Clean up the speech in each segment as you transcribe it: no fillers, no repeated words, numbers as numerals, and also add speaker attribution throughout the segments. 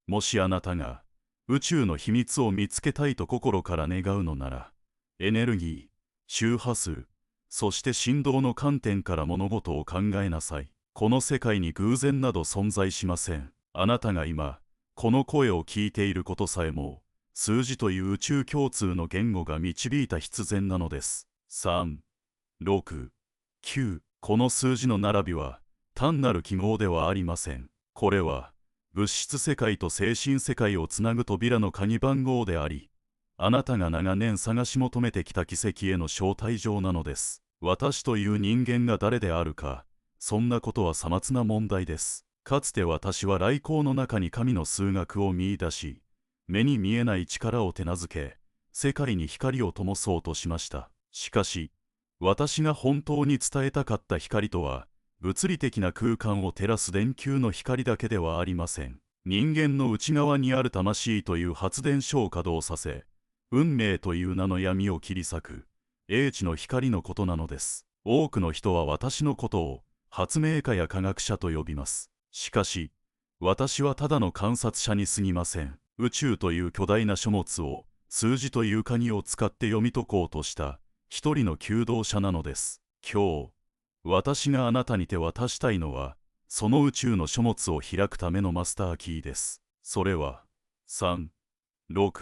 Speaker 1: もしあなたが宇宙の秘密を見つけたいと心から願うのなら、エネルギー、周波数、そして振動の観点から物事を考えなさい。この世界に偶然など存在しません。あなたが今、この声を聞いていることさえも、数字という宇宙共通の言語が導いた必然なのです。3、6、9。この数字の並びは、単なる記号ではありません。これは、物質世界と精神世界をつなぐ扉の鍵番号であり、あなたが長年探し求めてきた奇跡への招待状なのです。私という人間が誰であるか、そんなことはさまつな問題です。かつて私は来光の中に神の数学を見出し、目に見えない力を手なずけ、世界に光を灯そうとしました。しかし、私が本当に伝えたかった光とは、物理的な空間を照らす電球の光だけではありません。人間の内側にある魂という発電所を稼働させ、運命という名の闇を切り裂く、英知の光のことなのです。多くの人は私のことを発明家や科学者と呼びます。しかし、私はただの観察者に過ぎません。宇宙という巨大な書物を数字という鍵を使って読み解こうとした一人の求道者なのです。今日、私があなたに手渡したいのは、その宇宙の書物を開くためのマスターキーです。それは、3、6、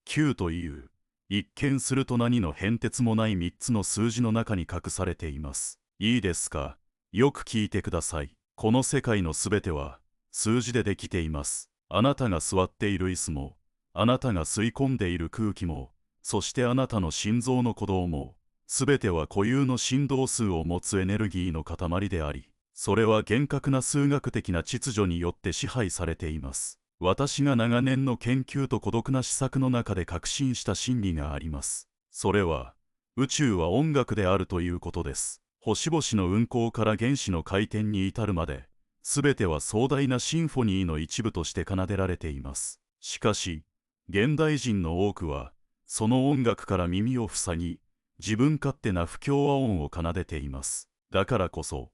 Speaker 1: 9という、一見すると何の変哲もない3つの数字の中に隠されています。いいですか？よく聞いてください。この世界のすべては、数字でできています。あなたが座っている椅子も、あなたが吸い込んでいる空気も、そしてあなたの心臓の鼓動も、すべては固有の振動数を持つエネルギーの塊であり、それは厳格な数学的な秩序によって支配されています。私が長年の研究と孤独な思索の中で確信した真理があります。それは、宇宙は音楽であるということです。星々の運行から原子の回転に至るまで、すべては壮大なシンフォニーの一部として奏でられています。しかし、現代人の多くは、その音楽から耳を塞ぎ、自分勝手な不協和音を奏でています。だからこそ、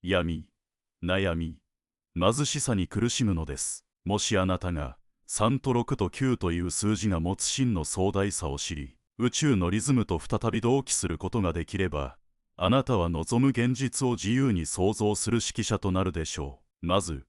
Speaker 1: 闇、悩み、貧しさに苦しむのです。もしあなたが3と6と9という数字が持つ真の壮大さを知り、宇宙のリズムと再び同期することができれば、あなたは望む現実を自由に創造する指揮者となるでしょう。まず、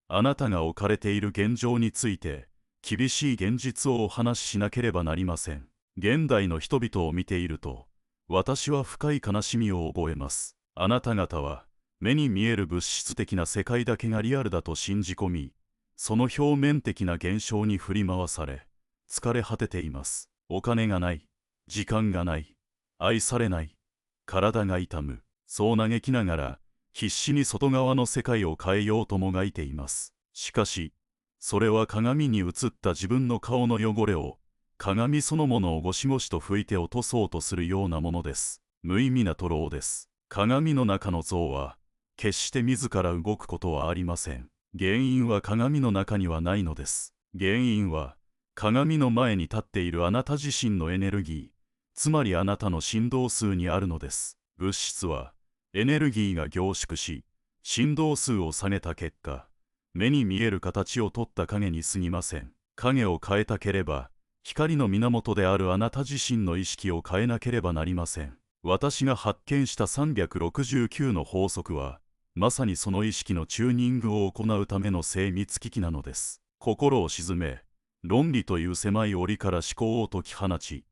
Speaker 1: あなたが置かれている現状について、厳しい現実をお話ししなければなりません。現代の人々を見ていると、私は深い悲しみを覚えます。あなた方は、目に見える物質的な世界だけがリアルだと信じ込み、その表面的な現象に振り回され、疲れ果てています。お金がない、時間がない、愛されない、体が痛む、そう嘆きながら、必死に外側の世界を変えようともがいています。しかし、それは鏡に映った自分の顔の汚れを、鏡そのものをゴシゴシと拭いて落とそうとするようなものです。無意味な徒労です。鏡の中の像は、決して自ら動くことはありません。原因は鏡の中にはないのです。原因は、鏡の前に立っているあなた自身のエネルギー、つまりあなたの振動数にあるのです。物質は、エネルギーが凝縮し、振動数を下げた結果、目に見える形をとった影に過ぎません。影を変えたければ、光の源であるあなた自身の意識を変えなければなりません。私が発見した369の法則は、まさにその意識のチューニングを行うための精密機器なのです。心を鎮め、論理という狭い檻から思考を解き放ち、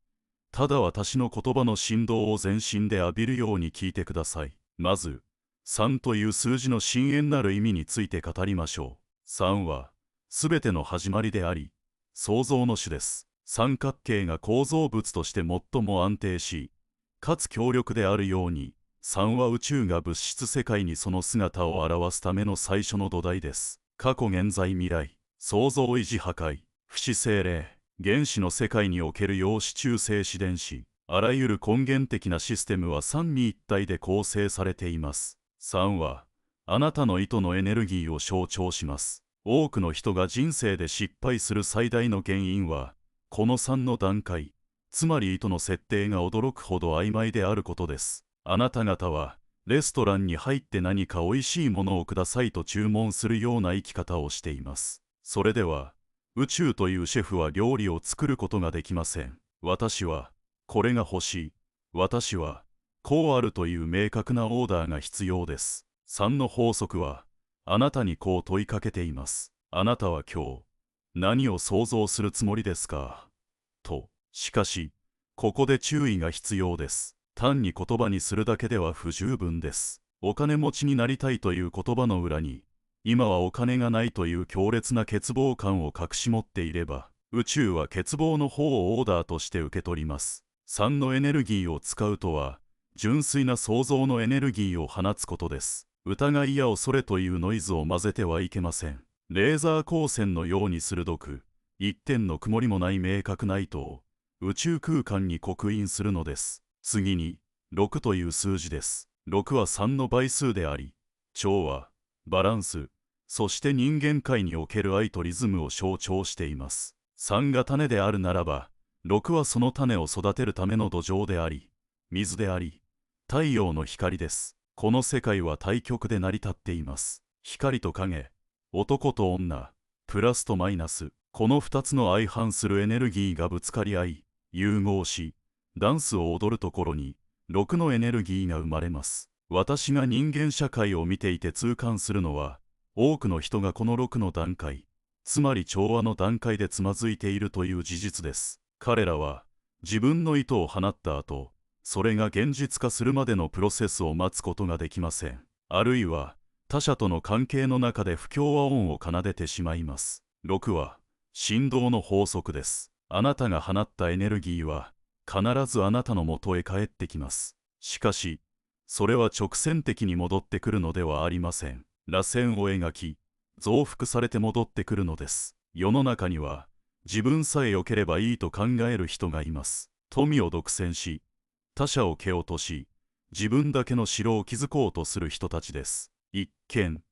Speaker 1: ただ私の言葉の振動を全身で浴びるように聞いてください。まず、3という数字の深遠なる意味について語りましょう。3は、すべての始まりであり、創造の主です。三角形が構造物として最も安定し、かつ強力であるように、3は宇宙が物質世界にその姿を表すための最初の土台です。過去現在未来、創造維持破壊、不死生霊、原子の世界における陽子中性子電子、あらゆる根源的なシステムは三位一体で構成されています。3は、あなたの意図のエネルギーを象徴します。多くの人が人生で失敗する最大の原因は、この3の段階、つまり意図の設定が驚くほど曖昧であることです。あなた方は、レストランに入って何かおいしいものをくださいと注文するような生き方をしています。それでは、宇宙というシェフは料理を作ることができません。私はこれが欲しい、私はこうあるという明確なオーダーが必要です。3の法則はあなたにこう問いかけています。あなたは今日何を想像するつもりですかと。しかしここで注意が必要です。単に言葉にするだけでは不十分です。お金持ちになりたいという言葉の裏に、今はお金がないという強烈な欠乏感を隠し持っていれば、宇宙は欠乏の方をオーダーとして受け取ります。3のエネルギーを使うとは、純粋な創造のエネルギーを放つことです。疑いや恐れというノイズを混ぜてはいけません。レーザー光線のように鋭く、一点の曇りもない明確な糸を宇宙空間に刻印するのです。次に、6という数字です。6は3の倍数であり、調和、バランス、そして人間界における愛とリズムを象徴しています。3が種であるならば、6はその種を育てるための土壌であり、水であり、太陽の光です。この世界は対極で成り立っています。光と影、男と女、プラスとマイナス、この2つの相反するエネルギーがぶつかり合い、融合し、ダンスを踊るところに、6のエネルギーが生まれます。私が人間社会を見ていて痛感するのは、多くの人がこの6の段階、つまり調和の段階でつまずいているという事実です。彼らは、自分の意図を放った後、それが現実化するまでのプロセスを待つことができません。あるいは、他者との関係の中で不協和音を奏でてしまいます。6は、振動の法則です。あなたが放ったエネルギーは、必ずあなたの元へ帰ってきます。しかし、それは直線的に戻ってくるのではありません。螺旋を描き、増幅されて戻ってくるのです。世の中には、自分さえ良ければいいと考える人がいます。富を独占し、他者を蹴落とし、自分だけの城を築こうとする人たちです。一見、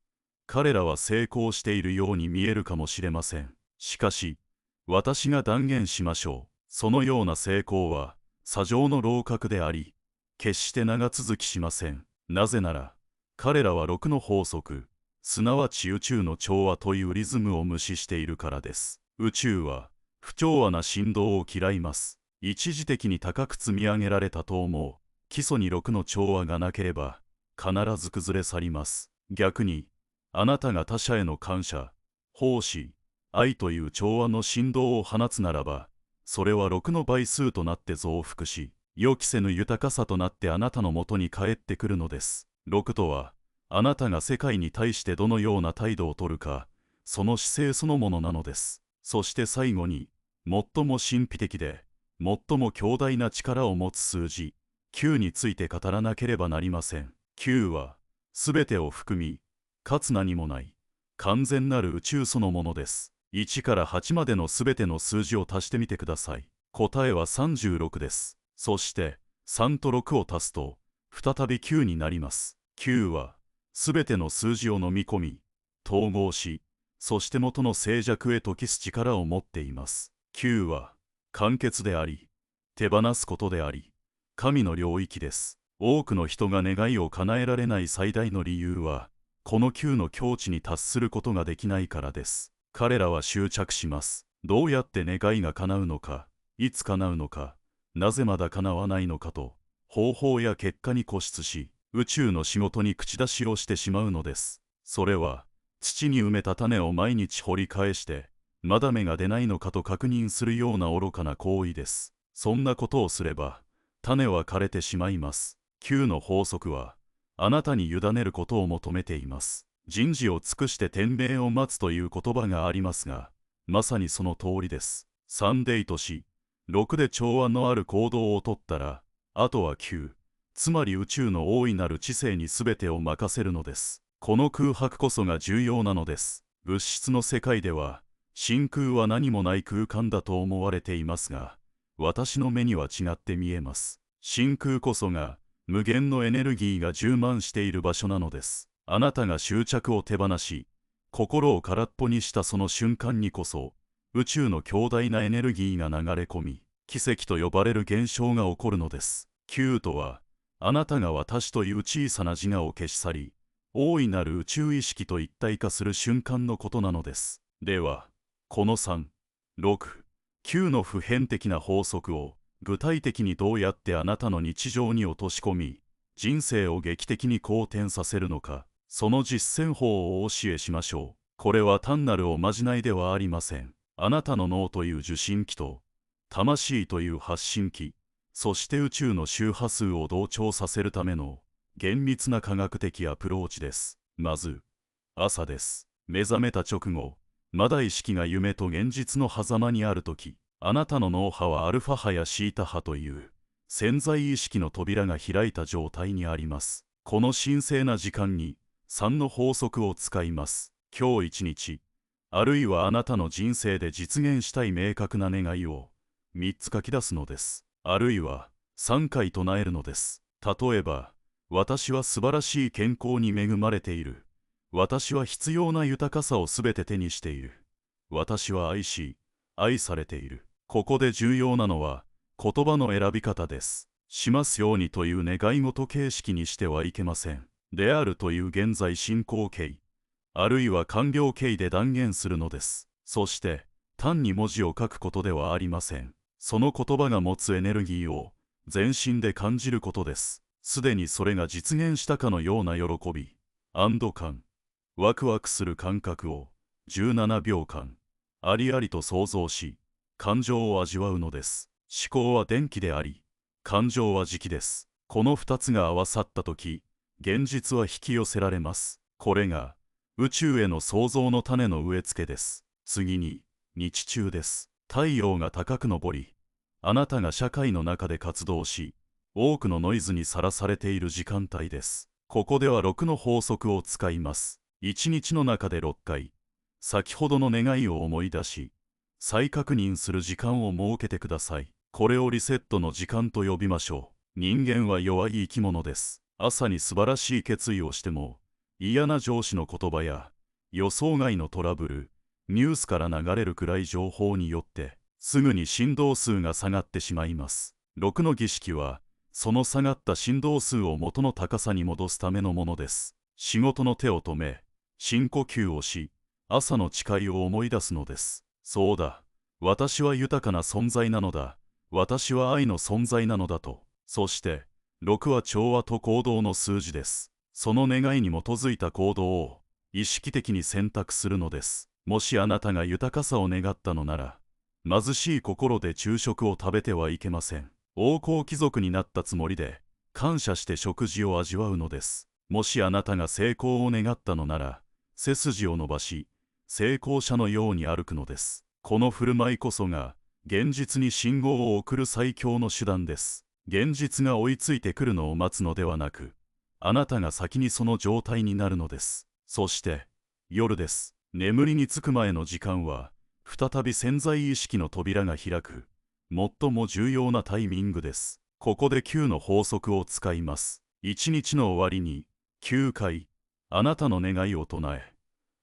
Speaker 1: 彼らは成功しているように見えるかもしれません。しかし、私が断言しましょう。そのような成功は、砂上の楼閣であり、決して長続きしません。なぜなら、彼らは6の法則、すなわち宇宙の調和というリズムを無視しているからです。宇宙は、不調和な振動を嫌います。一時的に高く積み上げられたと思う。基礎に6の調和がなければ、必ず崩れ去ります。逆に、あなたが他者への感謝、奉仕、愛という調和の振動を放つならば、それは6の倍数となって増幅し、予期せぬ豊かさとなってあなたのもとに帰ってくるのです。6とは、あなたが世界に対してどのような態度をとるか、その姿勢そのものなのです。そして最後に、最も神秘的で、最も強大な力を持つ数字、9について語らなければなりません。9は、すべてを含み、かつ何もない、完全なる宇宙そのものです。1から8までのすべての数字を足してみてください。答えは36です。そして、3と6を足すと、再び9になります。9は、すべての数字を飲み込み、統合し、そして元の静寂へと帰す力を持っています。9は、完結であり、手放すことであり、神の領域です。多くの人が願いを叶えられない最大の理由は、この9の境地に達することができないからです。彼らは執着します。どうやって願いが叶うのか、いつ叶うのか、なぜまだ叶わないのかと、方法や結果に固執し、宇宙の仕事に口出しをしてしまうのです。それは、土に埋めた種を毎日掘り返して、まだ芽が出ないのかと確認するような愚かな行為です。そんなことをすれば、種は枯れてしまいます。9の法則は、あなたに委ねることを求めています。人事を尽くして天命を待つという言葉がありますが、まさにその通りです。3で意図し、6で調和のある行動をとったら、あとは9、つまり宇宙の大いなる知性に全てを任せるのです。この空白こそが重要なのです。物質の世界では、真空は何もない空間だと思われていますが、私の目には違って見えます。真空こそが、無限のエネルギーが充満している場所なのです。あなたが執着を手放し、心を空っぽにしたその瞬間にこそ、宇宙の強大なエネルギーが流れ込み、奇跡と呼ばれる現象が起こるのです。9とは、あなたが私という小さな自我を消し去り、大いなる宇宙意識と一体化する瞬間のことなのです。では、この3、6、9の普遍的な法則を具体的にどうやってあなたの日常に落とし込み、人生を劇的に好転させるのか、その実践法をお教えしましょう。これは単なるおまじないではありません。あなたの脳という受信機と、魂という発信機、そして宇宙の周波数を同調させるための厳密な科学的アプローチです。まず、朝です。目覚めた直後、まだ意識が夢と現実の狭間にあるとき、あなたの脳波はアルファ波やシータ波という潜在意識の扉が開いた状態にあります。この神聖な時間に3の法則を使います。今日一日、あるいはあなたの人生で実現したい明確な願いを3つ書き出すのです。あるいは3回唱えるのです。例えば、私は素晴らしい健康に恵まれている。私は必要な豊かさをすべて手にしている。私は愛し、愛されている。ここで重要なのは言葉の選び方です。しますようにという願い事形式にしてはいけません。であるという現在進行形、あるいは完了形で断言するのです。そして、単に文字を書くことではありません。その言葉が持つエネルギーを全身で感じることです。すでにそれが実現したかのような喜び、安堵感、ワクワクする感覚を17秒間、ありありと想像し、感情を味わうのです。思考は電気であり、感情は磁気です。この2つが合わさったとき、現実は引き寄せられます。これが、宇宙への創造の種の植え付けです。次に、日中です。太陽が高く昇り、あなたが社会の中で活動し、多くのノイズにさらされている時間帯です。ここでは6の法則を使います。1日の中で6回、先ほどの願いを思い出し、再確認する時間を設けてください。これをリセットの時間と呼びましょう。人間は弱い生き物です。朝に素晴らしい決意をしても、嫌な上司の言葉や予想外のトラブル、ニュースから流れる暗い情報によってすぐに振動数が下がってしまいます。6の儀式はその下がった振動数を元の高さに戻すためのものです。仕事の手を止め、深呼吸をし、朝の誓いを思い出すのです。そうだ、私は豊かな存在なのだ。私は愛の存在なのだと。そして6は調和と行動の数字です。その願いに基づいた行動を意識的に選択するのです。もしあなたが豊かさを願ったのなら、貧しい心で昼食を食べてはいけません。王侯貴族になったつもりで感謝して食事を味わうのです。もしあなたが成功を願ったのなら、背筋を伸ばし、成功者のように歩くのです。この振る舞いこそが現実に信号を送る最強の手段です。現実が追いついてくるのを待つのではなく、あなたが先にその状態になるのです。そして夜です。眠りにつく前の時間は再び潜在意識の扉が開く最も重要なタイミングです。ここで9の法則を使います。1日の終わりに9回あなたの願いを唱え、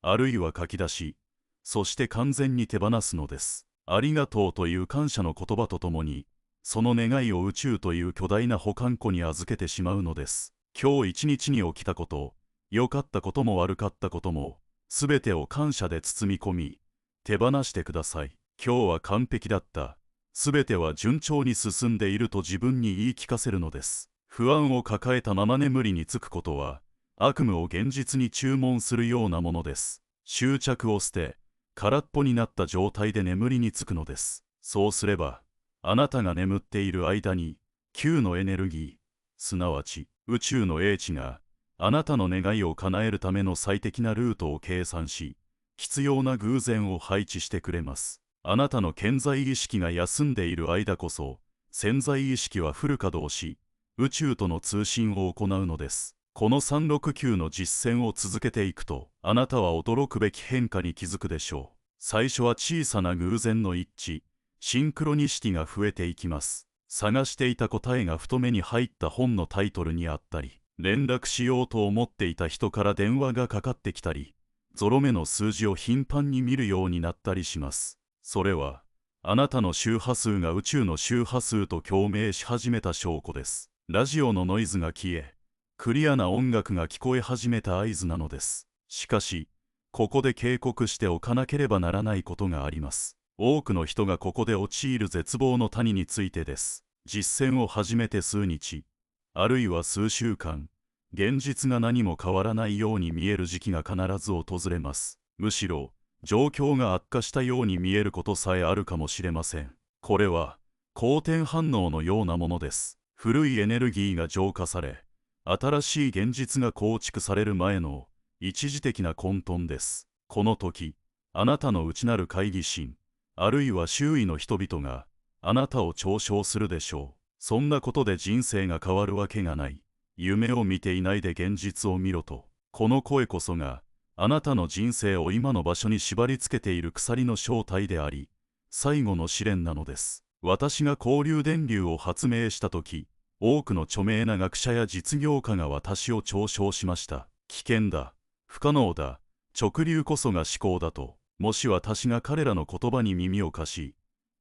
Speaker 1: あるいは書き出し、そして完全に手放すのです。ありがとうという感謝の言葉とともに、その願いを宇宙という巨大な保管庫に預けてしまうのです。今日一日に起きたこと、良かったことも悪かったことも、すべてを感謝で包み込み、手放してください。今日は完璧だった。すべては順調に進んでいると自分に言い聞かせるのです。不安を抱えたまま眠りにつくことは、悪夢を現実に注文するようなものです。執着を捨て、空っぽになった状態で眠りにつくのです。そうすれば、あなたが眠っている間に、9のエネルギー、すなわち宇宙の英知が、あなたの願いを叶えるための最適なルートを計算し、必要な偶然を配置してくれます。あなたの潜在意識が休んでいる間こそ、潜在意識はフル稼働し、宇宙との通信を行うのです。この369の実践を続けていくと、あなたは驚くべき変化に気づくでしょう。最初は小さな偶然の一致、シンクロニシティが増えていきます。探していた答えがふと目に入った本のタイトルにあったり、連絡しようと思っていた人から電話がかかってきたり、ゾロ目の数字を頻繁に見るようになったりします。それは、あなたの周波数が宇宙の周波数と共鳴し始めた証拠です。ラジオのノイズが消え、クリアな音楽が聞こえ始めた合図なのです。しかし、ここで警告しておかなければならないことがあります。多くの人がここで陥る絶望の谷についてです。実践を始めて数日、あるいは数週間、現実が何も変わらないように見える時期が必ず訪れます。むしろ、状況が悪化したように見えることさえあるかもしれません。これは、好転反応のようなものです。古いエネルギーが浄化され、新しい現実が構築される前の一時的な混沌です。この時、あなたの内なる懐疑心、あるいは周囲の人々があなたを嘲笑するでしょう。そんなことで人生が変わるわけがない。夢を見ていないで現実を見ろと。この声こそがあなたの人生を今の場所に縛り付けている鎖の正体であり、最後の試練なのです。私が交流電流を発明した時、多くの著名な学者や実業家が私を嘲笑しました。危険だ、不可能だ、直流こそが思考だと。もし私が彼らの言葉に耳を貸し、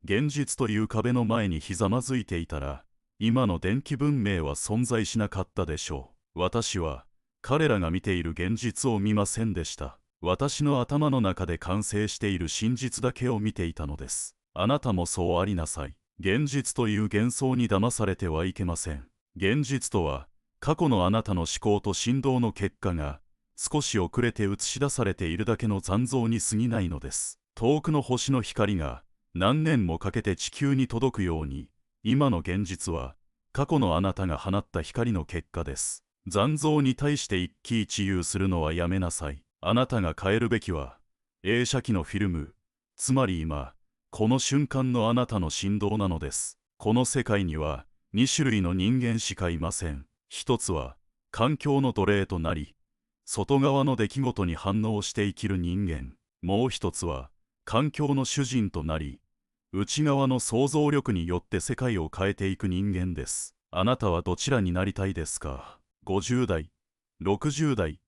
Speaker 1: 現実という壁の前にひざまずいていたら、今の電気文明は存在しなかったでしょう。私は彼らが見ている現実を見ませんでした。私の頭の中で完成している真実だけを見ていたのです。あなたもそうありなさい。現実という幻想に騙されてはいけません。現実とは、過去のあなたの思考と振動の結果が、少し遅れて映し出されているだけの残像に過ぎないのです。遠くの星の光が何年もかけて地球に届くように、今の現実は過去のあなたが放った光の結果です。残像に対して一喜一憂するのはやめなさい。あなたが変えるべきは、映写機のフィルム、つまり今、この瞬間のあなたの振動なのです。この世界には2種類の人間しかいません。一つは、環境の奴隷となり、外側の出来事に反応して生きる人間。もう一つは、環境の主人となり、内側の想像力によって世界を変えていく人間です。あなたはどちらになりたいですか？50代、60代、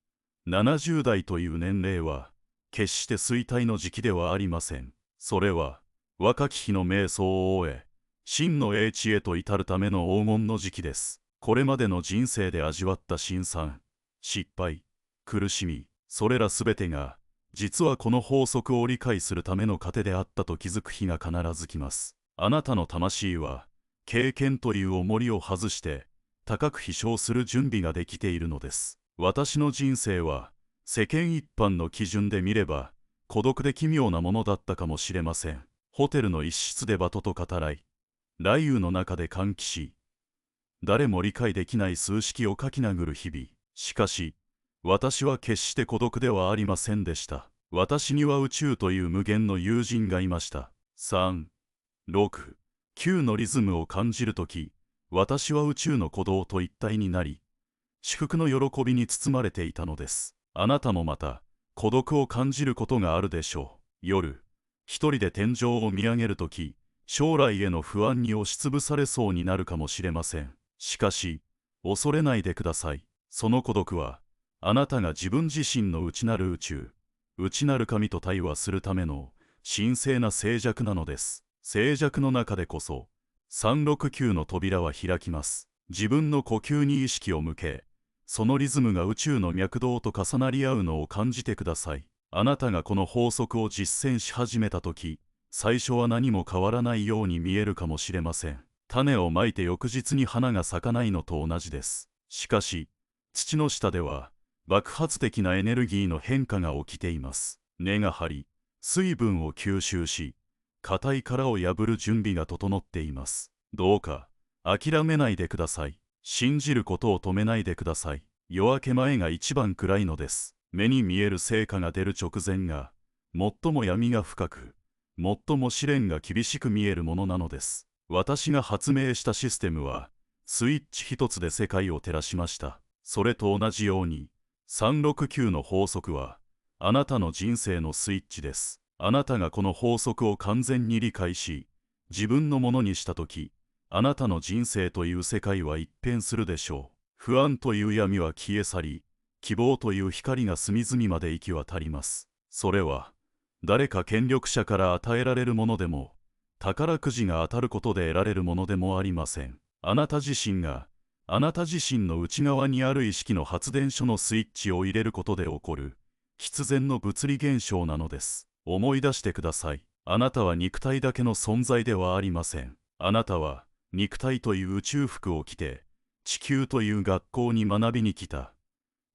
Speaker 1: 70代という年齢は、決して衰退の時期ではありません。それは、若き日の瞑想を終え、真の英知へと至るための黄金の時期です。これまでの人生で味わった辛酸、失敗、苦しみ、それらすべてが、実はこの法則を理解するための糧であったと気づく日が必ず来ます。あなたの魂は、経験という重りを外して、高く飛翔する準備ができているのです。私の人生は、世間一般の基準で見れば、孤独で奇妙なものだったかもしれません。ホテルの一室でバトと語らい、雷雨の中で換気し、誰も理解できない数式を書き殴る日々。しかし、私は決して孤独ではありませんでした。私には宇宙という無限の友人がいました。3、6、9のリズムを感じるとき、私は宇宙の鼓動と一体になり、至福の喜びに包まれていたのです。あなたもまた、孤独を感じることがあるでしょう。夜、一人で天井を見上げるとき、将来への不安に押しつぶされそうになるかもしれません。しかし、恐れないでください。その孤独は、あなたが自分自身の内なる宇宙、内なる神と対話するための神聖な静寂なのです。静寂の中でこそ、369の扉は開きます。自分の呼吸に意識を向け、そのリズムが宇宙の脈動と重なり合うのを感じてください。あなたがこの法則を実践し始めたとき、最初は何も変わらないように見えるかもしれません。種をまいて翌日に花が咲かないのと同じです。しかし、土の下では、爆発的なエネルギーの変化が起きています。根が張り、水分を吸収し、硬い殻を破る準備が整っています。どうか、諦めないでください。信じることを止めないでください。夜明け前が一番暗いのです。目に見える成果が出る直前が、最も闇が深く、最も試練が厳しく見えるものなのです。私が発明したシステムは、スイッチ一つで世界を照らしました。それと同じように、369の法則は、あなたの人生のスイッチです。あなたがこの法則を完全に理解し、自分のものにしたとき、あなたの人生という世界は一変するでしょう。不安という闇は消え去り、希望という光が隅々まで行き渡ります。それは、誰か権力者から与えられるものでも、宝くじが当たることで得られるものでもありません。あなた自身が、あなた自身の内側にある意識の発電所のスイッチを入れることで起こる、必然の物理現象なのです。思い出してください。あなたは肉体だけの存在ではありません。あなたは肉体という宇宙服を着て地球という学校に学びに来た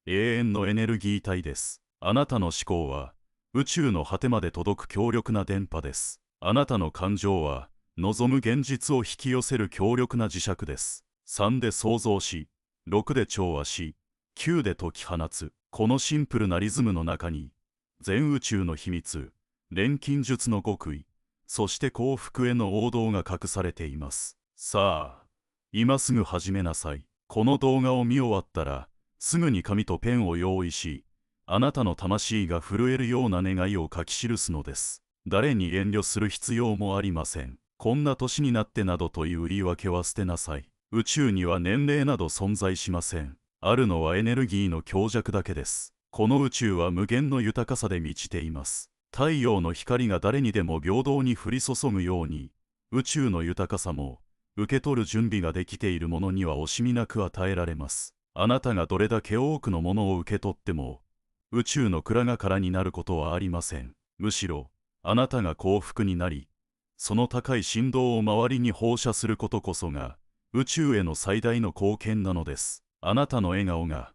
Speaker 1: 永遠のエネルギー体です。あなたの思考は宇宙の果てまで届く強力な電波です。あなたの感情は望む現実を引き寄せる強力な磁石です。3で創造し、6で調和し、9で解き放つ。このシンプルなリズムの中に全宇宙の秘密、錬金術の極意、そして幸福への王道が隠されています。さあ、今すぐ始めなさい。この動画を見終わったらすぐに紙とペンを用意し、あなたの魂が震えるような願いを書き記すのです。誰に遠慮する必要もありません。こんな年になってなどという言い訳は捨てなさい。宇宙には年齢など存在しません。あるのはエネルギーの強弱だけです。この宇宙は無限の豊かさで満ちています。太陽の光が誰にでも平等に降り注ぐように、宇宙の豊かさも受け取る準備ができている者には惜しみなく与えられます。あなたがどれだけ多くのものを受け取っても、宇宙の蔵が空になることはありません。むしろ、あなたが幸福になり、その高い振動を周りに放射することこそが、宇宙への最大の貢献なのです。あなたの笑顔が、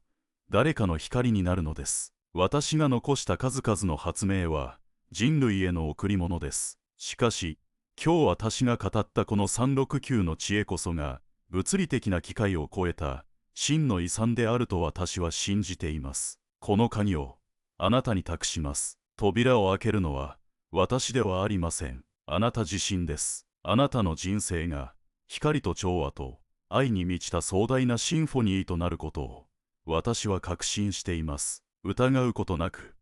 Speaker 1: 誰かの光になるのです。私が残した数々の発明は、人類への贈り物です。しかし、今日私が語ったこの369の知恵こそが、物理的な機械を超えた、真の遺産であると私は信じています。この鍵を、あなたに託します。扉を開けるのは、私ではありません。あなた自身です。あなたの人生が、光と調和と、愛に満ちた壮大なシンフォニーとなることを、私は確信しています。疑うことなく、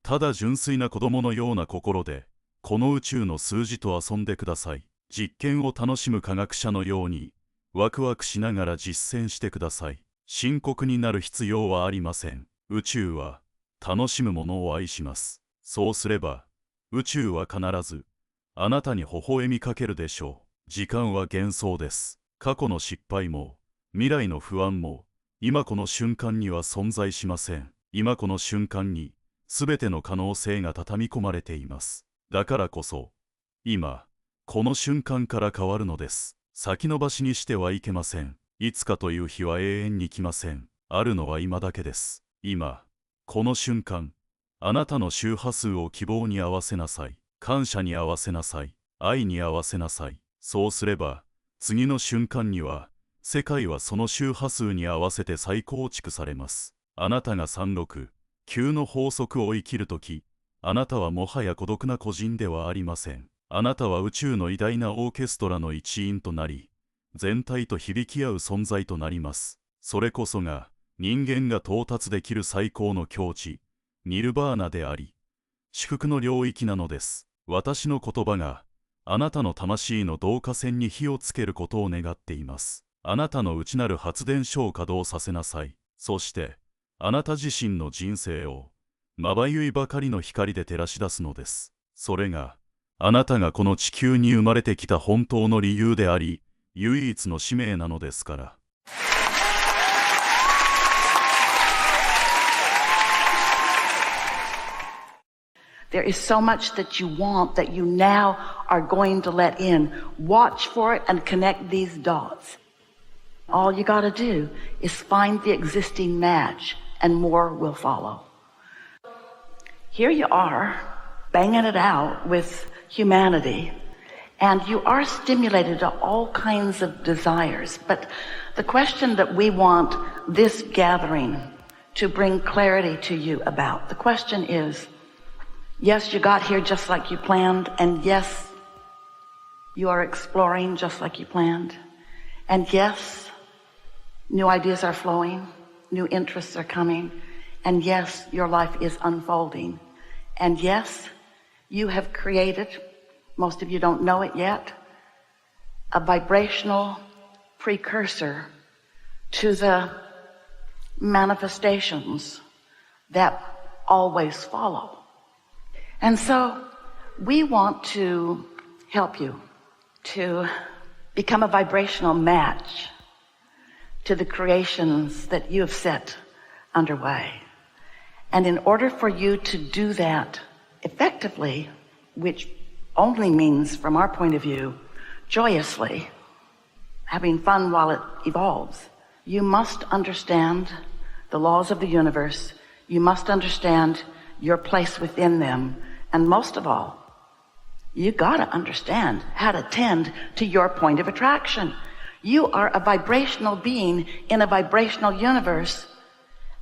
Speaker 1: ただ純粋な子供のような心で、この宇宙の数字と遊んでください。実験を楽しむ科学者のように、ワクワクしながら実践してください。深刻になる必要はありません。宇宙は、楽しむものを愛します。そうすれば、宇宙は必ず、あなたに微笑みかけるでしょう。時間は幻想です。過去の失敗も、未来の不安も、今この瞬間には存在しません。今この瞬間に、すべての可能性が畳み込まれています。だからこそ、今、この瞬間から変わるのです。先延ばしにしてはいけません。いつかという日は永遠に来ません。あるのは今だけです。今、この瞬間、あなたの周波数を希望に合わせなさい。感謝に合わせなさい。愛に合わせなさい。そうすれば、次の瞬間には、世界はその周波数に合わせて再構築されます。あなたが369の法則を生きるとき、あなたはもはや孤独な個人ではありません。あなたは宇宙の偉大なオーケストラの一員となり、全体と響き合う存在となります。それこそが、人間が到達できる最高の境地、ニルバーナであり、至福の領域なのです。私の言葉が、あなたの魂の導火線に火をつけることを願っています。あなたの内なる発電所を稼働させなさい。そして、あなた自身の人生を、まばゆいばかりの光で照らし出すのです。それが、あなたがこの地球に生まれてきた本当の理由であり、唯一の使命なのですから。
Speaker 2: There is so much that you want that you now are going to let in. Watch for it and connect these dots. All you got to do is find the existing match and more will follow. Here you are, banging it out with humanity, and you are stimulated to all kinds of desires. But the question that we want this gathering to bring clarity to you about, the question is, yes, you got here just like you planned, and yes, you are exploring just like you planned, and yes, new ideas are flowing, new interests are coming, and yes, your life is unfolding, and yes, you have created, most of you don't know it yet, a vibrational precursor to the manifestations that always follow. And so we want to help you to become a vibrational match to the creations that you have set underway. And in order for you to do that effectively, which only means, from our point of view, joyously, having fun while it evolves, you must understand the laws of the universe. You must understand your place within them. And most of all, you gotta understand how to tend to your point of attraction. You are a vibrational being in a vibrational universe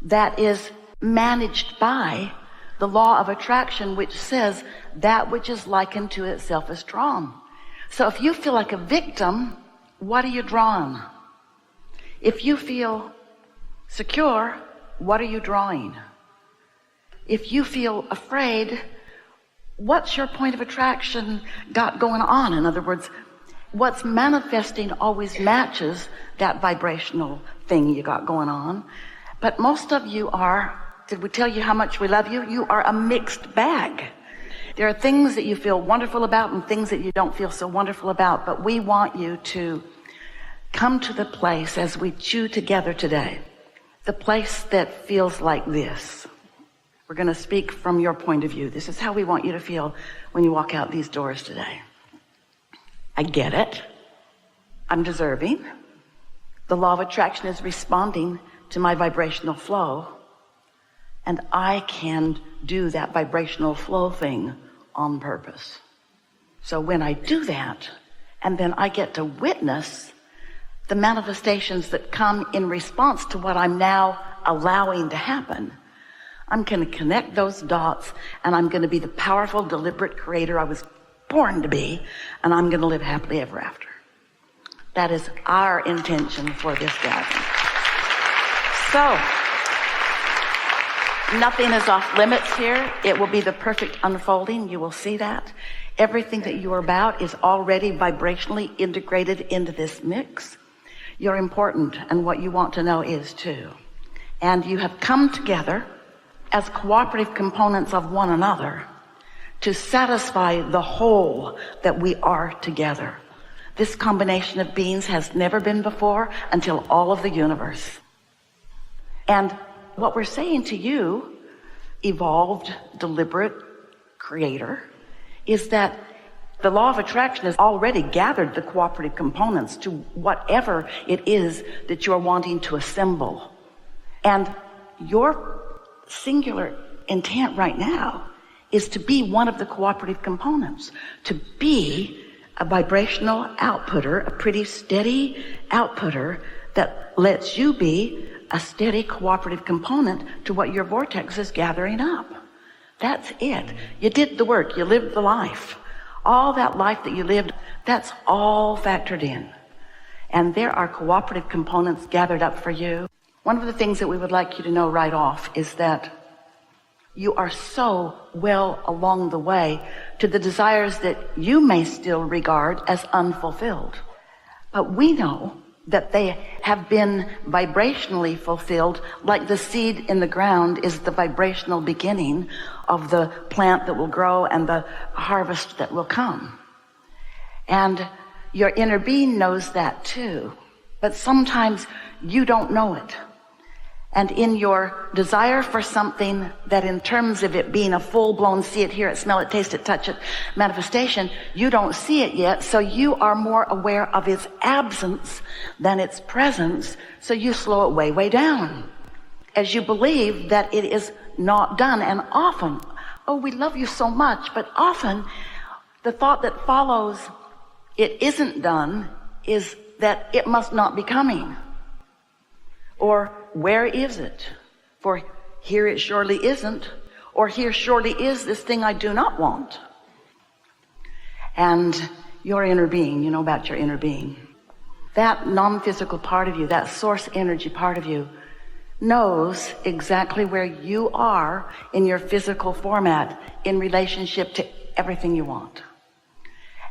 Speaker 2: that is managed by the law of attraction, which says that which is likened to itself is drawn. So if you feel like a victim, what are you drawn? If you feel secure, what are you drawing? If you feel afraid, what's your point of attraction got going on? In other words, what's manifesting always matches that vibrational thing you got going on. But most of you are, did we tell you how much we love you? You are a mixed bag. There are things that you feel wonderful about and things that you don't feel so wonderful about, but we want you to come to the place as we chew together today, the place that feels like this. We're going to speak from your point of view. This is how we want you to feel when you walk out these doors today. I get it. I'm deserving. The law of attraction is responding to my vibrational flow, and I can do that vibrational flow thing on purpose. So when I do that, and then I get to witness the manifestations that come in response to what I'm now allowing to happen, I'm going to connect those dots, and I'm going to be the powerful, deliberate creator I was born to be, and I'm going to live happily ever after. That is our intention for this gathering. So, nothing is off limits here. It will be the perfect unfolding. You will see that. Everything that you are about is already vibrationally integrated into this mix. You're important, and what you want to know is too. And you have come together as cooperative components of one another to satisfy the whole that we are together. This combination of beings has never been before until all of the universe. And what we're saying to you, evolved, deliberate creator, is that the law of attraction has already gathered the cooperative components to whatever it is that you're wanting to assemble. And your singular intent right now is to be one of the cooperative components, to be a vibrational outputter, a pretty steady outputter that lets you be a steady cooperative component to what your vortex is gathering up. That's it. You did the work. You lived the life. All that life that you lived, that's all factored in. And there are cooperative components gathered up for you. One of the things that we would like you to know right off is that you are so well along the way to the desires that you may still regard as unfulfilled. But we know that they have been vibrationally fulfilled, like the seed in the ground is the vibrational beginning of the plant that will grow and the harvest that will come. And your inner being knows that too, but sometimes you don't know it. And in your desire for something that in terms of it being a full-blown see it, hear it, smell it, taste it, touch it manifestation, you don't see it yet, so you are more aware of its absence than its presence, so you slow it way, way down as you believe that it is not done. And often, oh, we love you so much, but often the thought that follows it isn't done is that it must not be coming. Or where is it? For here it surely isn't, or here surely is this thing I do not want. And your inner being, you know about your inner being. That non-physical part of you, that source energy part of you, knows exactly where you are in your physical format in relationship to everything you want.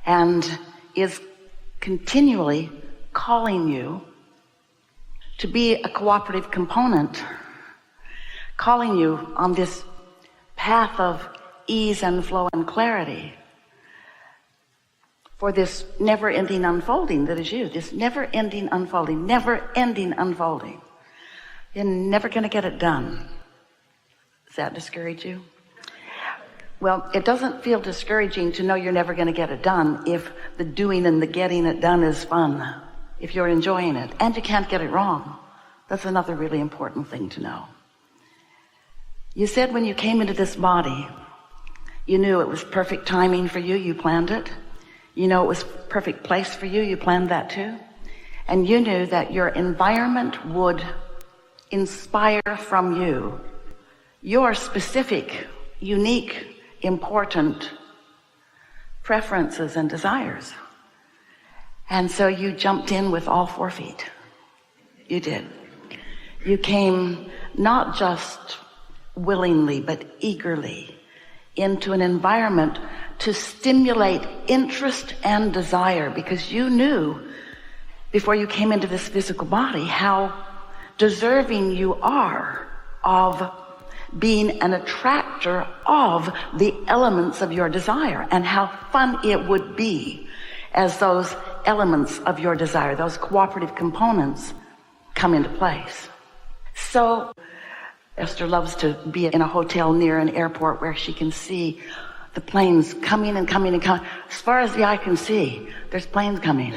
Speaker 2: And is continually calling you to be a cooperative component, calling you on this path of ease and flow and clarity for this never-ending unfolding that is you, this never-ending unfolding, never-ending unfolding. You're never going to get it done. Does that discourage you? Well, it doesn't feel discouraging to know you're never going to get it done if the doing and the getting it done is fun, if you're enjoying it, and you can't get it wrong. That's another really important thing to know. You said when you came into this body, you knew it was perfect timing for you, you planned it. You know it was perfect place for you, you planned that too. And you knew that your environment would inspire from you your specific, unique, important preferences and desires. And so you jumped in with all 4 feet. You did. You came not just willingly, but eagerly into an environment to stimulate interest and desire, because you knew before you came into this physical body how deserving you are of being an attractor of the elements of your desire, and how fun it would be as those elements of your desire, those cooperative components, come into place. So Esther loves to be in a hotel near an airport where she can see the planes coming and coming and coming. As far as the eye can see, there's planes coming.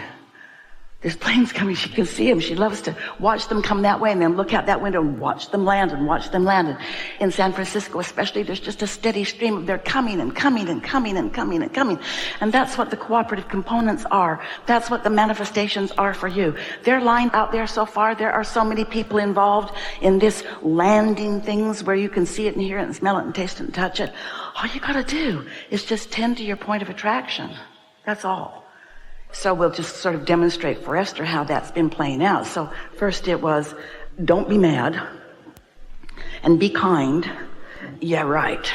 Speaker 2: There's planes coming. She can see them. She loves to watch them come that way and then look out that window and watch them land and watch them land. And in San Francisco especially, there's just a steady stream of they're coming and coming and coming and coming and coming. And that's what the cooperative components are. That's what the manifestations are for you. They're lined out there so far. There are so many people involved in this landing things where you can see it and hear it and smell it and taste it and touch it. All you got to do is just tend to your point of attraction. That's all. So we'll just sort of demonstrate for Esther how that's been playing out. So first it was, don't be mad and be kind. Yeah, right.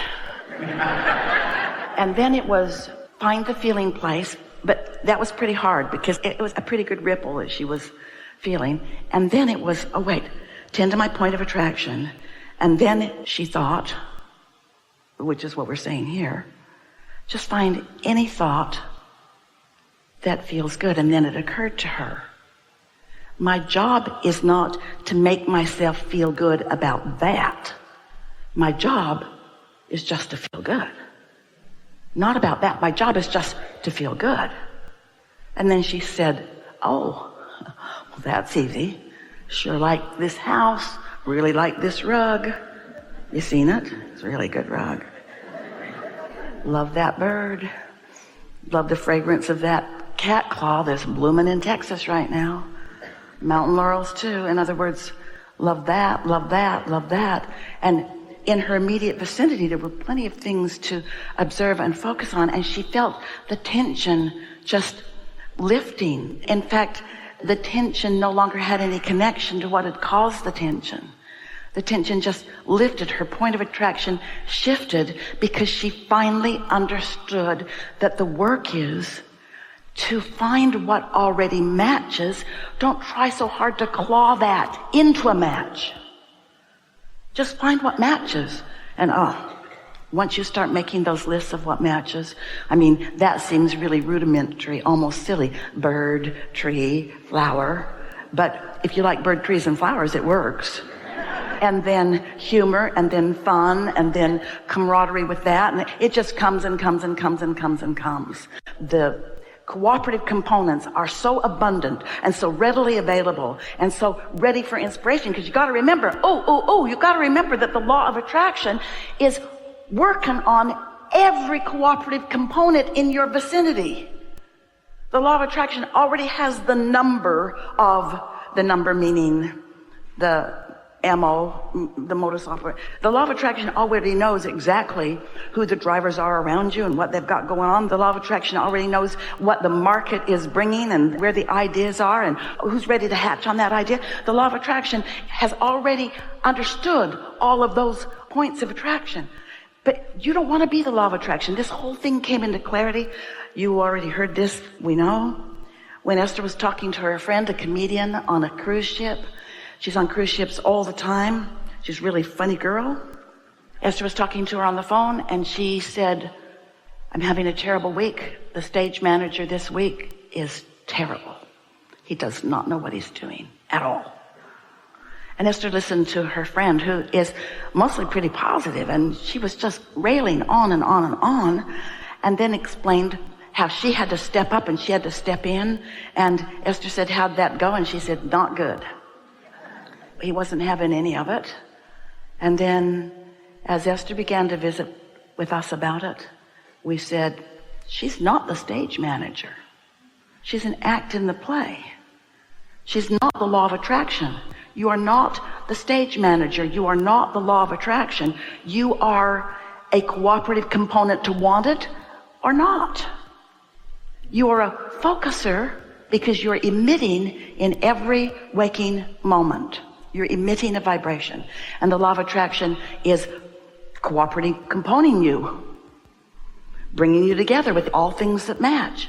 Speaker 2: And then it was, find the feeling place. But that was pretty hard because it was a pretty good ripple that she was feeling. And then it was, oh wait, tend to my point of attraction. And then she thought, which is what we're saying here, just find any thought that feels good. And then it occurred to her, my job is not to make myself feel good about that. My job is just to feel good. Not about that. My job is just to feel good. And then she said, oh, well, that's easy. Sure like this house. Really like this rug. You seen it? It's a really good rug. Love that bird. Love the fragrance of that cat claw that's blooming in Texas right now. Mountain laurels too. In other words, love that, love that, love that. And in her immediate vicinity, there were plenty of things to observe and focus on, and she felt the tension just lifting. In fact, the tension no longer had any connection to what had caused the tension. The tension just lifted. Her point of attraction shifted because she finally understood that the work is to find what already matches. Don't try so hard to claw that into a match. Just find what matches. And once you start making those lists of what matches, I mean, that seems really rudimentary, almost silly. Bird, tree, flower. But if you like bird, trees, and flowers, it works. And then humor, and then fun, and then camaraderie with that. And it just comes and comes and comes and comes and comes. The cooperative components are so abundant and so readily available and so ready for inspiration, because you got to remember, you got to remember that the law of attraction is working on every cooperative component in your vicinity. The law of attraction already has the number meaning the MO, the modus operandi. The law of attraction already knows exactly who the drivers are around you and what they've got going on. The law of attraction already knows what the market is bringing and where the ideas are and who's ready to hatch on that idea. The law of attraction has already understood all of those points of attraction. But you don't want to be the law of attraction. This whole thing came into clarity. You already heard this, we know. When Esther was talking to her friend, a comedian on a cruise ship. She's on cruise ships all the time. She's a really funny girl. Esther was talking to her on the phone, and she said, I'm having a terrible week. The stage manager this week is terrible. He does not know what he's doing at all. And Esther listened to her friend, who is mostly pretty positive, and she was just railing on and on and on, and then explained how she had to step up and she had to step in. And Esther said, how'd that go? And she said, not good. He wasn't having any of it. And then as Esther began to visit with us about it, we said, she's not the stage manager. She's an act in the play. She's not the law of attraction. You are not the stage manager. You are not the law of attraction. You are a cooperative component to want it or not. You are a focuser because you're emitting in every waking moment. You're emitting a vibration. And the law of attraction is cooperating, componenting you, bringing you together with all things that match.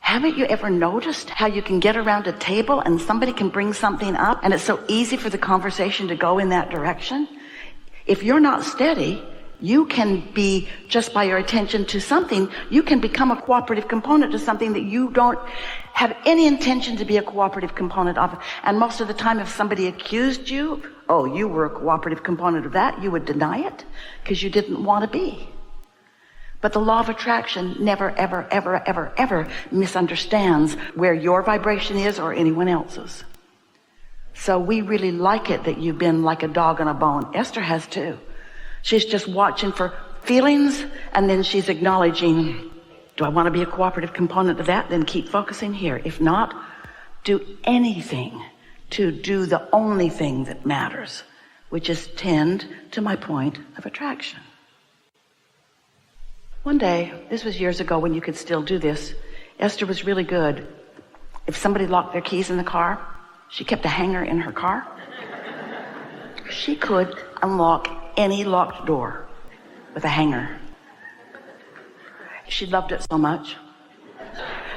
Speaker 2: Haven't you ever noticed how you can get around a table and somebody can bring something up and it's so easy for the conversation to go in that direction? If you're not steady, you can be, just by your attention to something, you can become a cooperative component to something that you don't have any intention to be a cooperative component of. And most of the time, if somebody accused you, oh, you were a cooperative component of that, you would deny it because you didn't want to be. But the law of attraction never, ever, ever, ever, ever misunderstands where your vibration is or anyone else's. So we really like it that you've been like a dog on a bone. Esther has too. She's just watching for feelings, and then she's acknowledging, do I want to be a cooperative component of that? Then keep focusing here. If not, do anything to do the only thing that matters, which is tend to my point of attraction. One day, this was years ago when you could still do this, Esther was really good. If somebody locked their keys in the car, she kept a hanger in her car. She could unlock any locked door with a hanger. She loved it so much.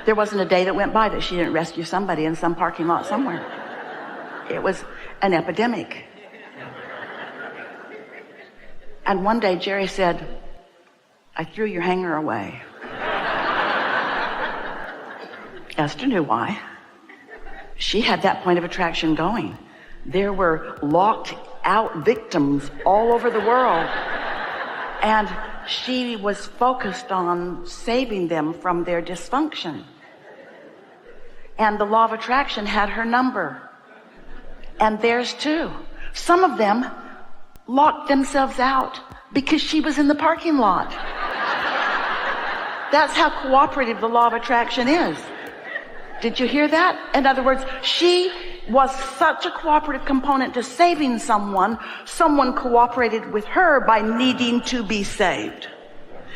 Speaker 2: There wasn't a day that went by that she didn't rescue somebody in some parking lot somewhere. It was an epidemic. And one day Jerry said, I threw your hanger away. Esther knew why. She had that point of attraction going. There were locked out victims all over the world. And she was focused on saving them from their dysfunction. And the law of attraction had her number. And theirs too. Some of them locked themselves out because she was in the parking lot. That's how cooperative the law of attraction is. Did you hear that? In other words, she was such a cooperative component to saving someone, someone cooperated with her by needing to be saved.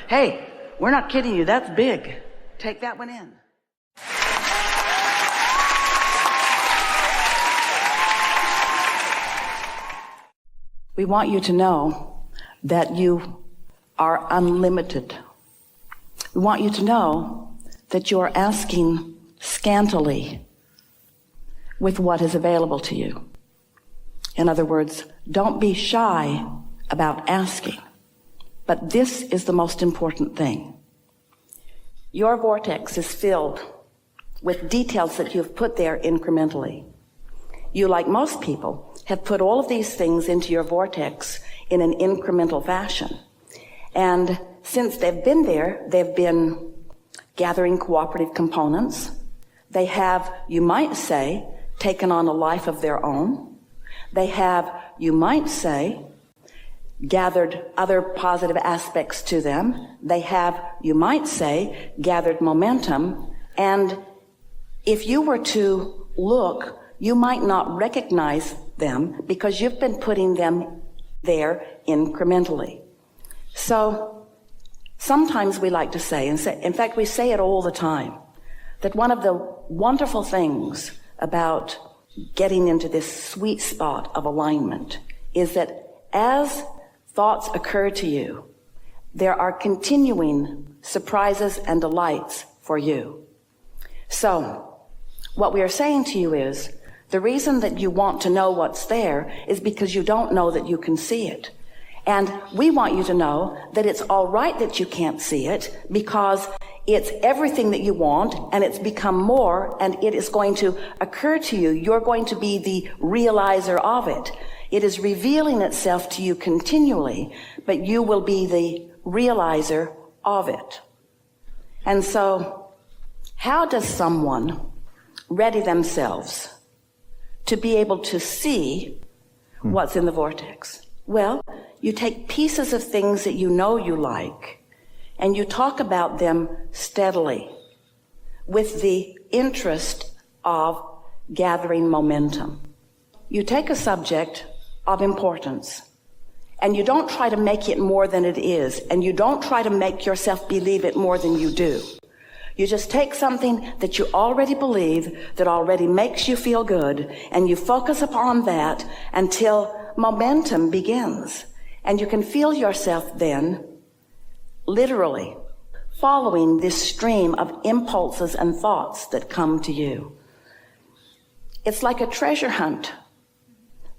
Speaker 2: Hey, we're not kidding you. That's big. Take that one in. We want you to know that you are unlimited. We want you to know that you are asking scantily with what is available to you. In other words, don't be shy about asking. But this is the most important thing. Your vortex is filled with details that you've put there incrementally. You, like most people, have put all of these things into your vortex in an incremental fashion. And since they've been there, they've been gathering cooperative components. They have, you might say, taken on a life of their own. They have, you might say, gathered other positive aspects to them. They have, you might say, gathered momentum. And if you were to look, you might not recognize them because you've been putting them there incrementally. So sometimes we like to say, in fact, we say it all the time, that one of the wonderful things about getting into this sweet spot of alignment is that as thoughts occur to you, there are continuing surprises and delights for you. So what we are saying to you is the reason that you want to know what's there is because you don't know that you can see it. And we want you to know that it's all right that you can't see it, because it's everything that you want, and it's become more, and it is going to occur to you. You're going to be the realizer of it. It is revealing itself to you continually, but you will be the realizer of it. And so, how does someone ready themselves to be able to see what's in the vortex? Well, you take pieces of things that you know you like, and you talk about them steadily with the interest of gathering momentum. You take a subject of importance, and you don't try to make it more than it is, and you don't try to make yourself believe it more than you do. You just take something that you already believe, that already makes you feel good, and you focus upon that until momentum begins. And you can feel yourself then, literally, following this stream of impulses and thoughts that come to you. It's like a treasure hunt.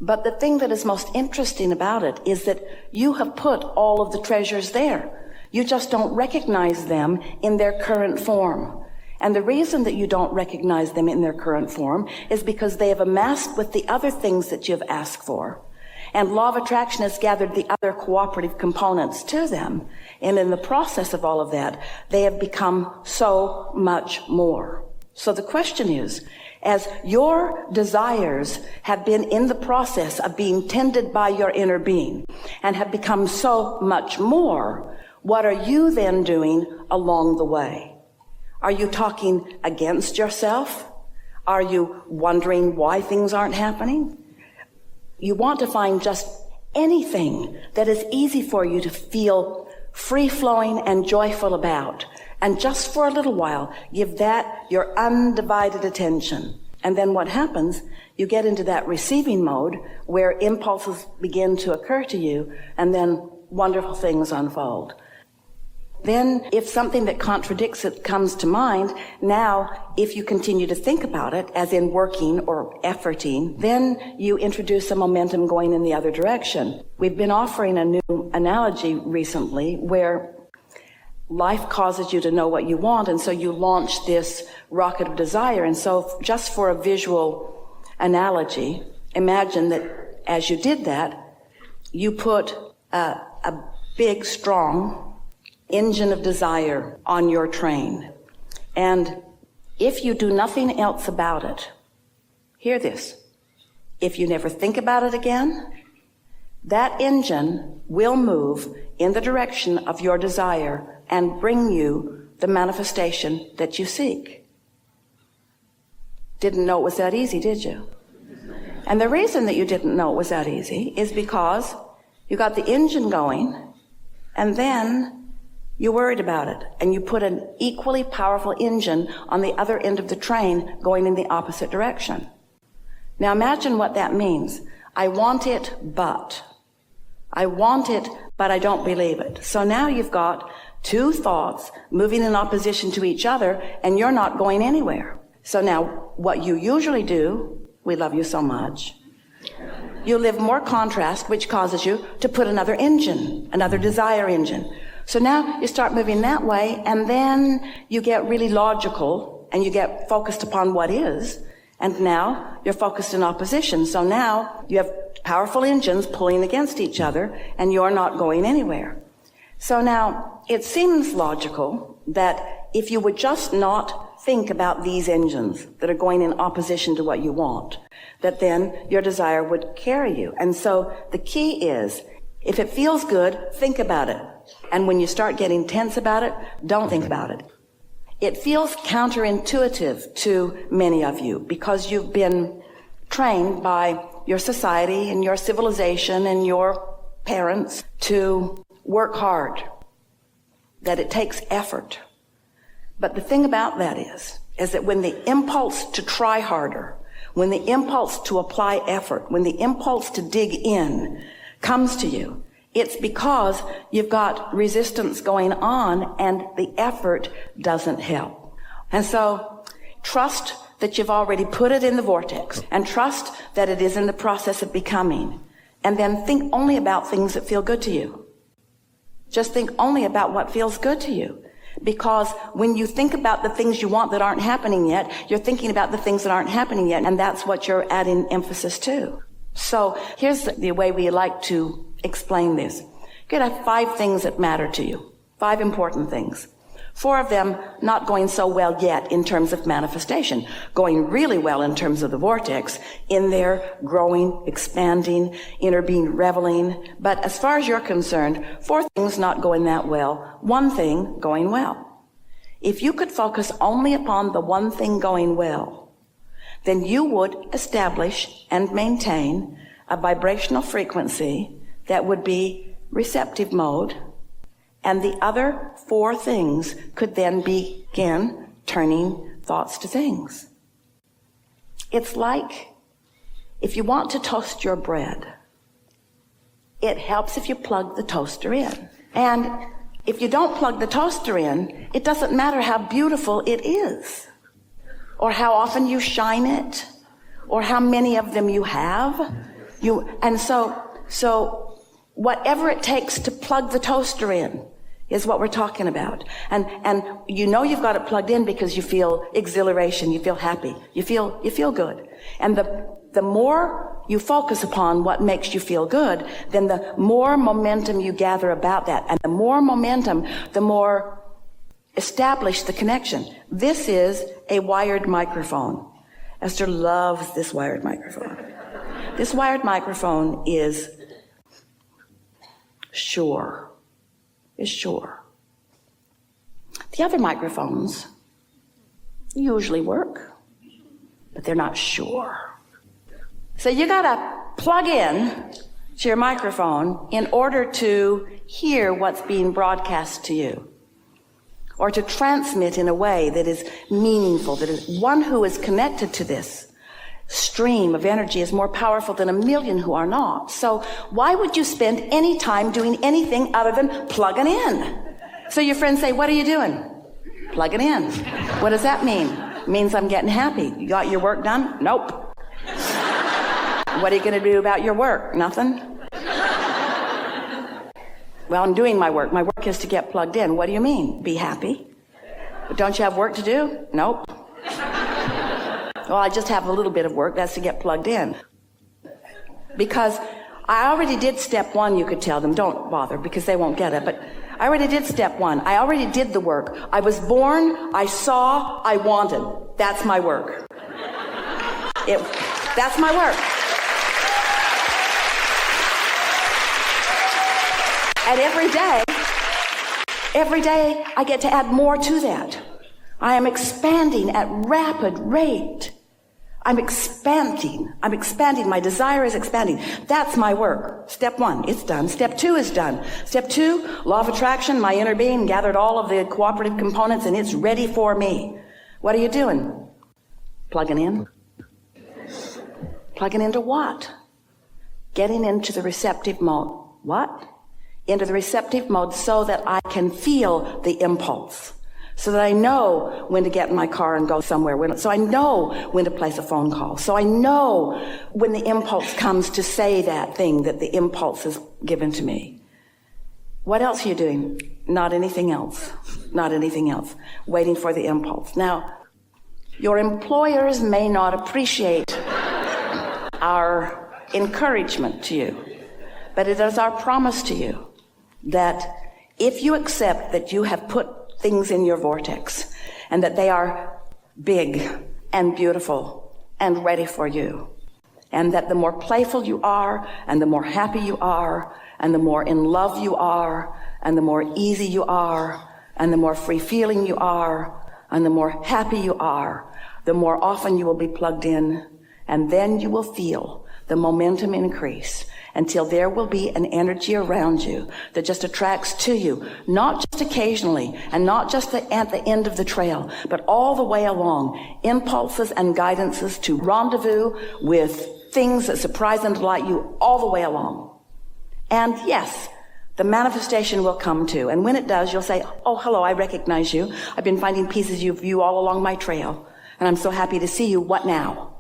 Speaker 2: But the thing that is most interesting about it is that you have put all of the treasures there. You just don't recognize them in their current form. And the reason that you don't recognize them in their current form is because they have amassed with the other things that you've asked for. And law of attraction has gathered the other cooperative components to them. And in the process of all of that, they have become so much more. So the question is, as your desires have been in the process of being tended by your inner being and have become so much more, what are you then doing along the way? Are you talking against yourself? Are you wondering why things aren't happening? You want to find just anything that is easy for you to feel free-flowing and joyful about. And just for a little while, give that your undivided attention. And then what happens, you get into that receiving mode where impulses begin to occur to you, and then wonderful things unfold. Then, if something that contradicts it comes to mind, now, if you continue to think about it, as in working or efforting, then you introduce a momentum going in the other direction. We've been offering a new analogy recently where life causes you to know what you want, and so you launch this rocket of desire. And so, just for a visual analogy, imagine that as you did that, you put a big, strong engine of desire on your train. And if you do nothing else about it, hear this, if you never think about it again, that engine will move in the direction of your desire and bring you the manifestation that you seek. Didn't know it was that easy, did you? And the reason that you didn't know it was that easy is because you got the engine going, and then you worried about it, and you put an equally powerful engine on the other end of the train going in the opposite direction. Now imagine what that means. I want it, but I don't believe it. So now you've got two thoughts moving in opposition to each other, and you're not going anywhere. So now what you usually do, we love you so much, you live more contrast, which causes you to put another engine, another desire engine. So now you start moving that way, and then you get really logical, and you get focused upon what is, and now you're focused in opposition. So now you have powerful engines pulling against each other, and you're not going anywhere. So now it seems logical that if you would just not think about these engines that are going in opposition to what you want, that then your desire would carry you. And so the key is, if it feels good, think about it. And when you start getting tense about it, don't think about it. It feels counterintuitive to many of you because you've been trained by your society and your civilization and your parents to work hard, that it takes effort. But the thing about that is that when the impulse to try harder, when the impulse to apply effort, when the impulse to dig in comes to you, it's because you've got resistance going on and the effort doesn't help. And so trust that you've already put it in the vortex, and trust that it is in the process of becoming. And then think only about things that feel good to you. Just think only about what feels good to you. Because when you think about the things you want that aren't happening yet, you're thinking about the things that aren't happening yet, and that's what you're adding emphasis to. So here's the way we like to explain this. You could have 5 things that matter to you. 5 important things. 4 of them not going so well yet in terms of manifestation, going really well in terms of the vortex, in there, growing, expanding, inner being reveling. But as far as you're concerned, 4 things not going that well, 1 thing going well. If you could focus only upon the 1 thing going well, then you would establish and maintain a vibrational frequency that would be receptive mode, and the other 4 things could then begin turning thoughts to things. It's like if you want to toast your bread, it helps if you plug the toaster in. And if you don't plug the toaster in, it doesn't matter how beautiful it is, or how often you shine it, or how many of them you have. So whatever it takes to plug the toaster in is what we're talking about. And you know you've got it plugged in because you feel exhilaration, you feel happy, you feel good. And the more you focus upon what makes you feel good, then the more momentum you gather about that. And the more momentum, the more established the connection. This is a wired microphone. Esther loves this wired microphone. This wired microphone is sure. The other microphones usually work, but they're not sure. So you gotta plug in to your microphone in order to hear what's being broadcast to you, or to transmit in a way that is meaningful, that is one who is connected to this stream of energy is more powerful than a million who are not. So why would you spend any time doing anything other than plugging in? So your friends say, what are you doing? Plugging in. What does that mean? It means I'm getting happy. You got your work done? Nope. What are you going to do about your work? Nothing. Well, I'm doing my work. My work is to get plugged in. What do you mean? Be happy. But don't you have work to do? Nope. Well, I just have a little bit of work. That's to get plugged in. Because I already did step 1, you could tell them. Don't bother, because they won't get it. But I already did step 1. I already did the work. I was born, I saw, I wanted. That's my work. That's my work. And every day, I get to add more to that. I am expanding at rapid rate. I'm expanding. My desire is expanding. That's my work. Step 1, it's done. Step 2 is done. Step 2, law of attraction, my inner being gathered all of the cooperative components and it's ready for me. What are you doing? Plugging in. Plugging into what? Getting into the receptive mode. What? Into the receptive mode so that I can feel the impulse. So that I know when to get in my car and go somewhere. So I know when to place a phone call. So I know when the impulse comes to say that thing that the impulse is given to me. What else are you doing? Not anything else. Not anything else. Waiting for the impulse. Now, your employers may not appreciate our encouragement to you, but it is our promise to you that if you accept that you have put things in your vortex and that they are big and beautiful and ready for you, and that the more playful you are and the more happy you are and the more in love you are and the more easy you are and the more free feeling you are and the more happy you are, the more often you will be plugged in, and then you will feel the momentum increase until there will be an energy around you that just attracts to you, not just occasionally and not just at the end of the trail, but all the way along, impulses and guidances to rendezvous with things that surprise and delight you all the way along. And yes, the manifestation will come too. And when it does, you'll say, oh, hello, I recognize you. I've been finding pieces of you all along my trail, and I'm so happy to see you. What now?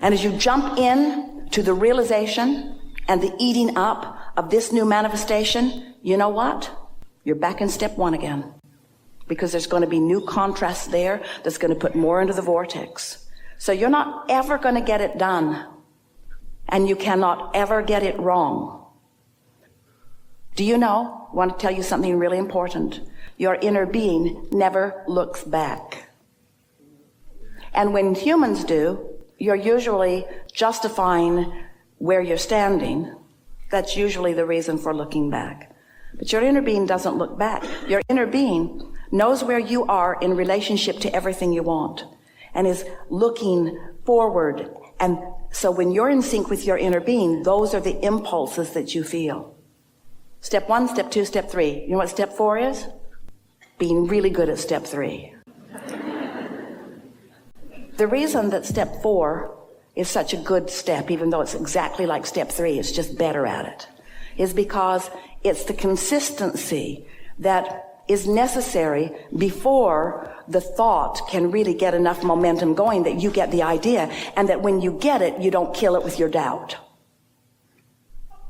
Speaker 2: And as you jump in to the realization and the eating up of this new manifestation, you know what? You're back in step one again. Because there's going to be new contrast there that's going to put more into the vortex. So you're not ever going to get it done. And you cannot ever get it wrong. Do you know? I want to tell you something really important. Your inner being never looks back. And when humans do, you're usually justifying where you're standing. That's usually the reason for looking back. But your inner being doesn't look back. Your inner being knows where you are in relationship to everything you want and is looking forward. And so when you're in sync with your inner being, those are the impulses that you feel. Step 1, step 2, step 3. You know what step 4 is? Being really good at step 3. The reason that step 4 is such a good step, even though it's exactly like step 3, it's just better at it, is because it's the consistency that is necessary before the thought can really get enough momentum going that you get the idea, and that when you get it, you don't kill it with your doubt.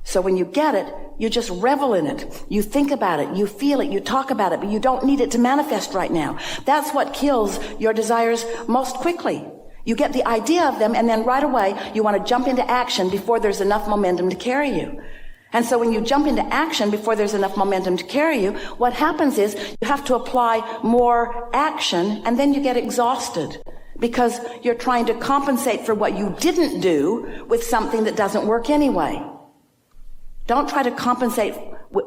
Speaker 2: So when you get it, you just revel in it. You think about it, you feel it, you talk about it, but you don't need it to manifest right now. That's what kills your desires most quickly. You get the idea of them, and then right away, you want to jump into action before there's enough momentum to carry you. And so when you jump into action before there's enough momentum to carry you, what happens is you have to apply more action, and then you get exhausted because you're trying to compensate for what you didn't do with something that doesn't work anyway. Don't try to compensate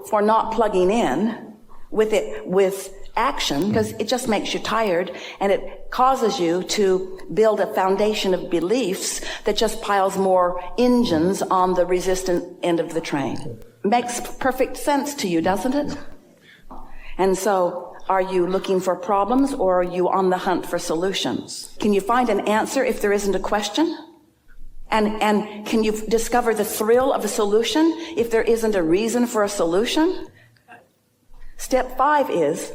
Speaker 2: for not plugging in with action, because it just makes you tired, and it causes you to build a foundation of beliefs that just piles more engines on the resistant end of the train. Makes perfect sense to you, doesn't it? And so, are you looking for problems, or are you on the hunt for solutions? Can you find an answer if there isn't a question? And can you discover the thrill of a solution if there isn't a reason for a solution? Step 5 is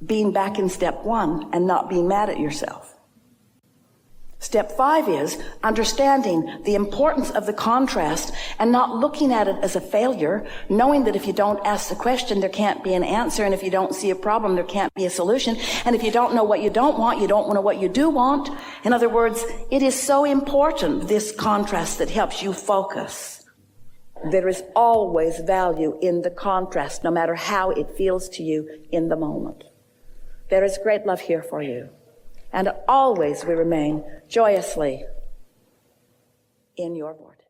Speaker 2: being back in step 1 and not being mad at yourself. Step 5 is understanding the importance of the contrast and not looking at it as a failure, knowing that if you don't ask the question, there can't be an answer, and if you don't see a problem, there can't be a solution, and if you don't know what you don't want, you don't know what you do want. In other words, it is so important, this contrast that helps you focus. There is always value in the contrast, no matter how it feels to you in the moment. There is great love here for you. And always we remain joyously in your vortex.